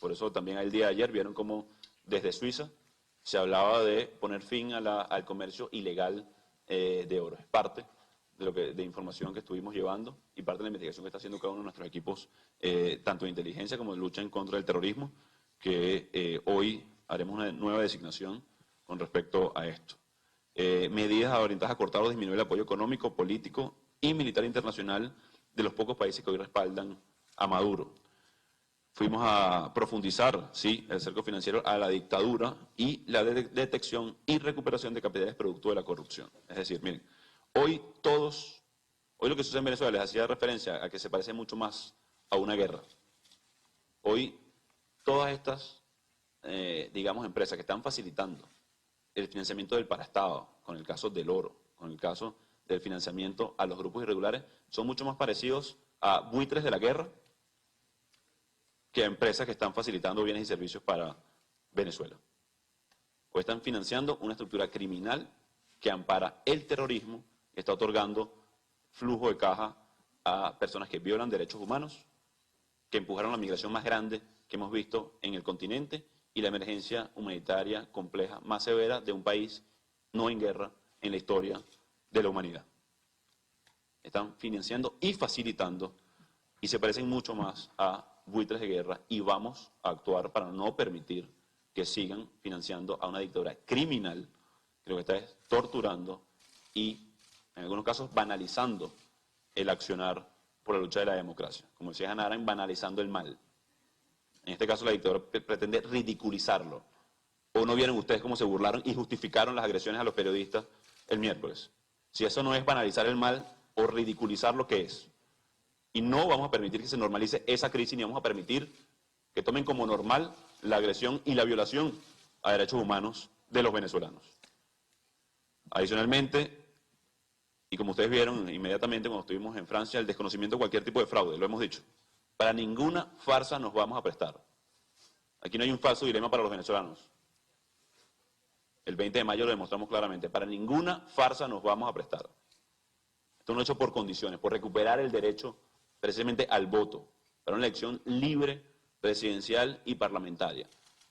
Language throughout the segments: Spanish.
Por eso también el día de ayer vieron cómo desde Suiza se hablaba de poner fin al comercio ilegal de oro. Es parte de información que estuvimos llevando y parte de la investigación que está haciendo cada uno de nuestros equipos, tanto de inteligencia como de lucha en contra del terrorismo, que hoy haremos una nueva designación con respecto a esto. Medidas orientadas a cortar o disminuir el apoyo económico, político y militar internacional de los pocos países que hoy respaldan a Maduro. Fuimos a profundizar, sí, el cerco financiero a la dictadura y la detección y recuperación de capitales producto de la corrupción. Es decir, miren, hoy lo que sucede en Venezuela, les hacía referencia a que se parece mucho más a una guerra. Hoy, todas estas, digamos, empresas que están facilitando el financiamiento del paraestado, con el caso del oro, con el caso del financiamiento a los grupos irregulares, son mucho más parecidos a buitres de la guerra que a empresas que están facilitando bienes y servicios para Venezuela. O están financiando una estructura criminal que ampara el terrorismo, que está otorgando flujo de caja a personas que violan derechos humanos, que empujaron la migración más grande que hemos visto en el continente y la emergencia humanitaria compleja más severa de un país no en guerra en la historia de la humanidad. Están financiando y facilitando y se parecen mucho más a buitres de guerra y vamos a actuar para no permitir que sigan financiando a una dictadura criminal que lo que está es torturando y en algunos casos banalizando el accionar por la lucha de la democracia. Como decía Hannah Arendt, banalizando el mal. En este caso la dictadura pretende ridiculizarlo. ¿O no vieron ustedes cómo se burlaron y justificaron las agresiones a los periodistas el miércoles? Si eso no es banalizar el mal o ridiculizar lo que es. Y no vamos a permitir que se normalice esa crisis, ni vamos a permitir que tomen como normal la agresión y la violación a derechos humanos de los venezolanos. Adicionalmente, y como ustedes vieron inmediatamente cuando estuvimos en Francia, el desconocimiento de cualquier tipo de fraude, lo hemos dicho. Para ninguna farsa nos vamos a prestar. Aquí no hay un falso dilema para los venezolanos. El 20 de mayo lo demostramos claramente. Para ninguna farsa nos vamos a prestar. Esto no es hecho por condiciones, por recuperar el derecho precisamente al voto, para una elección libre, presidencial y parlamentaria.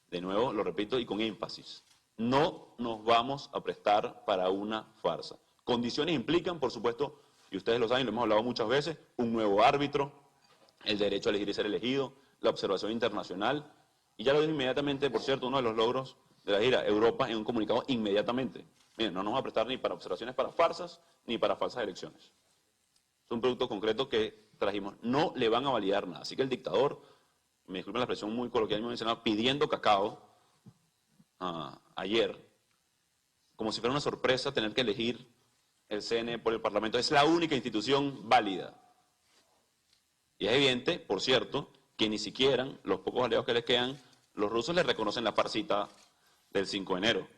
De nuevo, lo repito y con énfasis, no nos vamos a prestar para una farsa. Condiciones implican, por supuesto, y ustedes lo saben, lo hemos hablado muchas veces, un nuevo árbitro, el derecho a elegir y ser elegido, la observación internacional, y ya lo dije inmediatamente, por cierto, uno de los logros de la gira, Europa en un comunicado inmediatamente. Miren, no nos vamos a prestar ni para observaciones para farsas, ni para falsas elecciones. Es un producto concreto que trajimos. No le van a validar nada. Así que el dictador, me disculpen la expresión muy coloquial, me mencionaba, pidiendo cacao ayer, como si fuera una sorpresa tener que elegir el CNE por el Parlamento. Es la única institución válida. Y es evidente, por cierto, que ni siquiera los pocos aliados que les quedan, los rusos les reconocen la farsita del 5 de enero.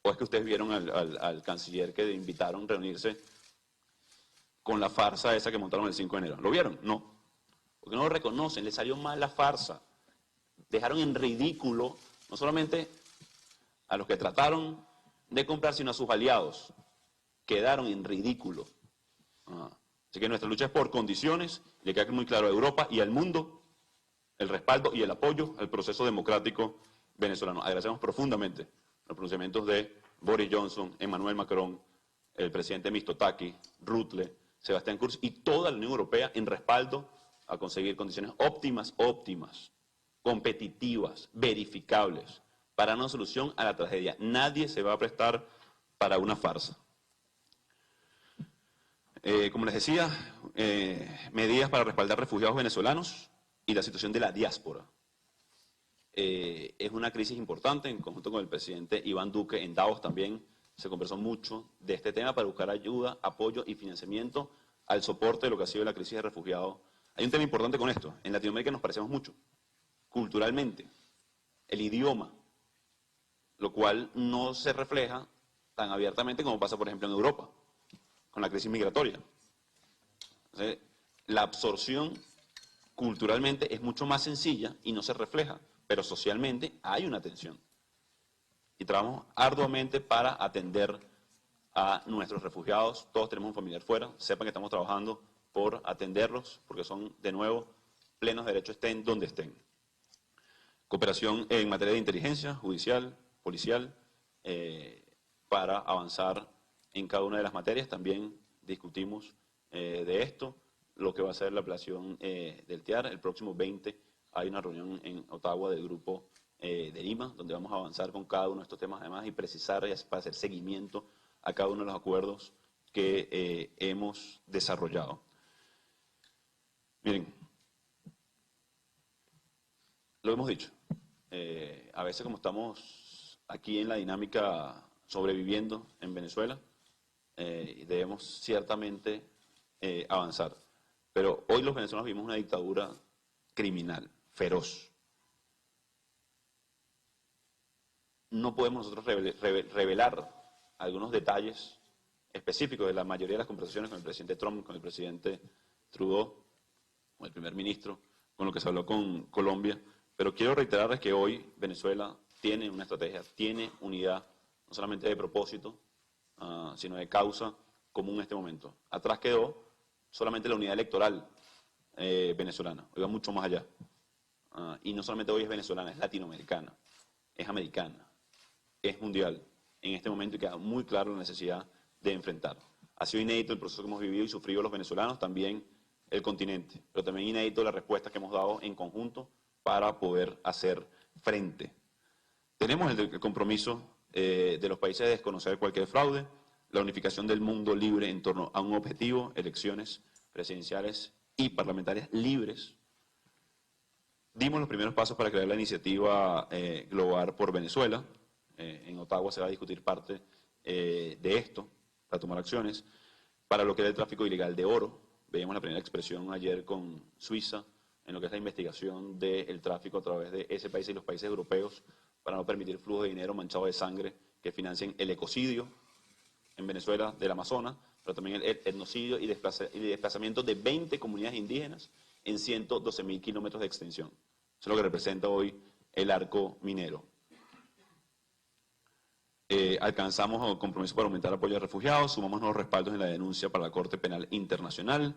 ¿O es que ustedes vieron al canciller que invitaron a reunirse con la farsa esa que montaron el 5 de enero? ¿Lo vieron? No. Porque no lo reconocen, les salió mal la farsa. Dejaron en ridículo no solamente a los que trataron de comprar, sino a sus aliados. Quedaron en ridículo. Así que nuestra lucha es por condiciones, le queda muy claro a Europa y al mundo el respaldo y el apoyo al proceso democrático venezolano. Agradecemos profundamente los pronunciamientos de Boris Johnson, Emmanuel Macron, el presidente Mitsotakis, Rutte, Sebastián Kurz y toda la Unión Europea en respaldo a conseguir condiciones óptimas, competitivas, verificables, para una solución a la tragedia. Nadie se va a prestar para una farsa. Como les decía, medidas para respaldar refugiados venezolanos y la situación de la diáspora. Es una crisis importante, en conjunto con el presidente Iván Duque en Davos también se conversó mucho de este tema para buscar ayuda, apoyo y financiamiento al soporte de lo que ha sido la crisis de refugiados. Hay un tema importante con esto, en Latinoamérica nos parecemos mucho, culturalmente, el idioma, lo cual no se refleja tan abiertamente como pasa, por ejemplo, en Europa, con la crisis migratoria. Entonces, la absorción culturalmente es mucho más sencilla y no se refleja, pero socialmente hay una tensión. Y trabajamos arduamente para atender a nuestros refugiados. Todos tenemos un familiar fuera, sepan que estamos trabajando por atenderlos, porque son, de nuevo, plenos derechos, estén donde estén. Cooperación en materia de inteligencia, judicial, policial, para avanzar en cada una de las materias. También discutimos de esto, lo que va a ser la apelación del TIAR. El próximo 20 hay una reunión en Ottawa del grupo de Lima, donde vamos a avanzar con cada uno de estos temas además y precisar y para hacer seguimiento a cada uno de los acuerdos que hemos desarrollado. Miren, lo hemos dicho, a veces como estamos aquí en la dinámica sobreviviendo en Venezuela, debemos ciertamente avanzar. Pero hoy los venezolanos vivimos una dictadura criminal, feroz. No podemos nosotros revelar algunos detalles específicos de la mayoría de las conversaciones con el presidente Trump, con el presidente Trudeau, con el primer ministro, con lo que se habló con Colombia, pero quiero reiterarles que hoy Venezuela tiene una estrategia, tiene unidad, no solamente de propósito, sino de causa común en este momento. Atrás quedó solamente la unidad electoral venezolana, hoy va mucho más allá. Y no solamente hoy es venezolana, es latinoamericana, es americana, es mundial en este momento y queda muy claro la necesidad de enfrentar. Ha sido inédito el proceso que hemos vivido y sufrido los venezolanos, también el continente, pero también inédito la respuesta que hemos dado en conjunto para poder hacer frente. Tenemos el compromiso de los países de desconocer cualquier fraude, la unificación del mundo libre en torno a un objetivo, elecciones presidenciales y parlamentarias libres. Dimos los primeros pasos para crear la iniciativa Global por Venezuela. En Ottawa se va a discutir parte de esto, para tomar acciones. Para lo que es el tráfico ilegal de oro, veíamos la primera expresión ayer con Suiza, en lo que es la investigación del tráfico a través de ese país y los países europeos, para no permitir flujo de dinero manchado de sangre que financien el ecocidio en Venezuela del Amazonas, pero también el etnocidio y desplazamiento de 20 comunidades indígenas en 112.000 kilómetros de extensión. Eso es lo que representa hoy el arco minero. Alcanzamos el compromiso para aumentar el apoyo a refugiados, sumamos nuevos respaldos en la denuncia para la Corte Penal Internacional,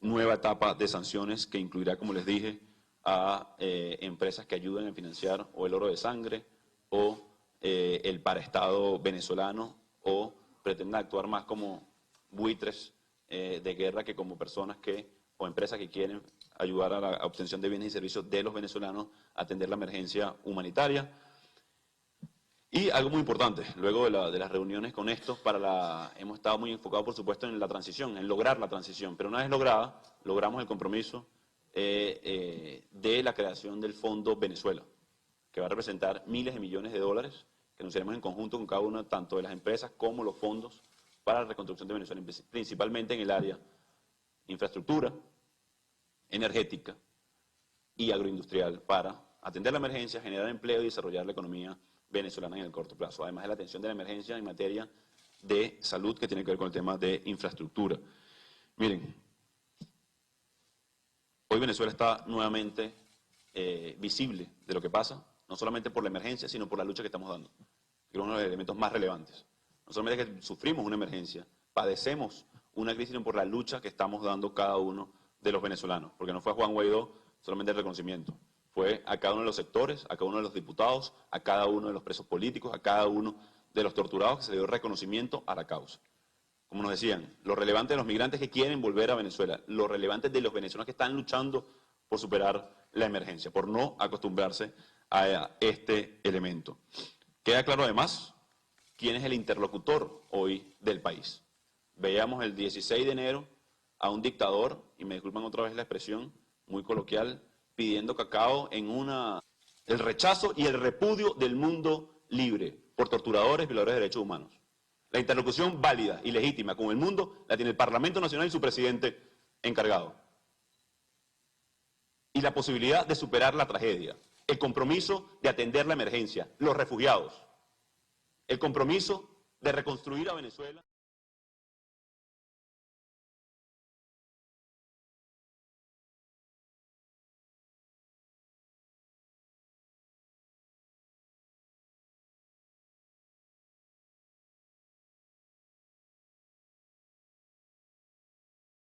nueva etapa de sanciones que incluirá, como les dije, a empresas que ayuden a financiar o el oro de sangre o el paraestado venezolano o pretendan actuar más como buitres de guerra que como personas o empresas que quieren ayudar a la obtención de bienes y servicios de los venezolanos a atender la emergencia humanitaria. Y algo muy importante, luego de las reuniones con estos, hemos estado muy enfocados, por supuesto, en la transición, en lograr la transición, pero una vez lograda, logramos el compromiso de la creación del Fondo Venezuela, que va a representar miles de millones de dólares, que anunciaremos en conjunto con cada una, tanto de las empresas como los fondos para la reconstrucción de Venezuela, principalmente en el área infraestructura, energética y agroindustrial, para atender la emergencia, generar empleo y desarrollar la economía venezolana en el corto plazo, además de la atención de la emergencia en materia de salud que tiene que ver con el tema de infraestructura. Miren, hoy Venezuela está nuevamente visible de lo que pasa, no solamente por la emergencia, sino por la lucha que estamos dando, que es uno de los elementos más relevantes. No solamente que sufrimos una emergencia, padecemos una crisis, sino por la lucha que estamos dando cada uno de los venezolanos, porque no fue a Juan Guaidó solamente el reconocimiento, fue a cada uno de los sectores, a cada uno de los diputados, a cada uno de los presos políticos, a cada uno de los torturados que se le dio reconocimiento a la causa. Como nos decían, lo relevante de los migrantes que quieren volver a Venezuela, lo relevante de los venezolanos que están luchando por superar la emergencia, por no acostumbrarse a este elemento. Queda claro además quién es el interlocutor hoy del país. Veíamos el 16 de enero a un dictador, y me disculpan otra vez la expresión, muy coloquial, pidiendo cacao en el rechazo y el repudio del mundo libre por torturadores, violadores de derechos humanos. La interlocución válida y legítima con el mundo la tiene el Parlamento Nacional y su presidente encargado. Y la posibilidad de superar la tragedia, el compromiso de atender la emergencia, los refugiados, el compromiso de reconstruir a Venezuela.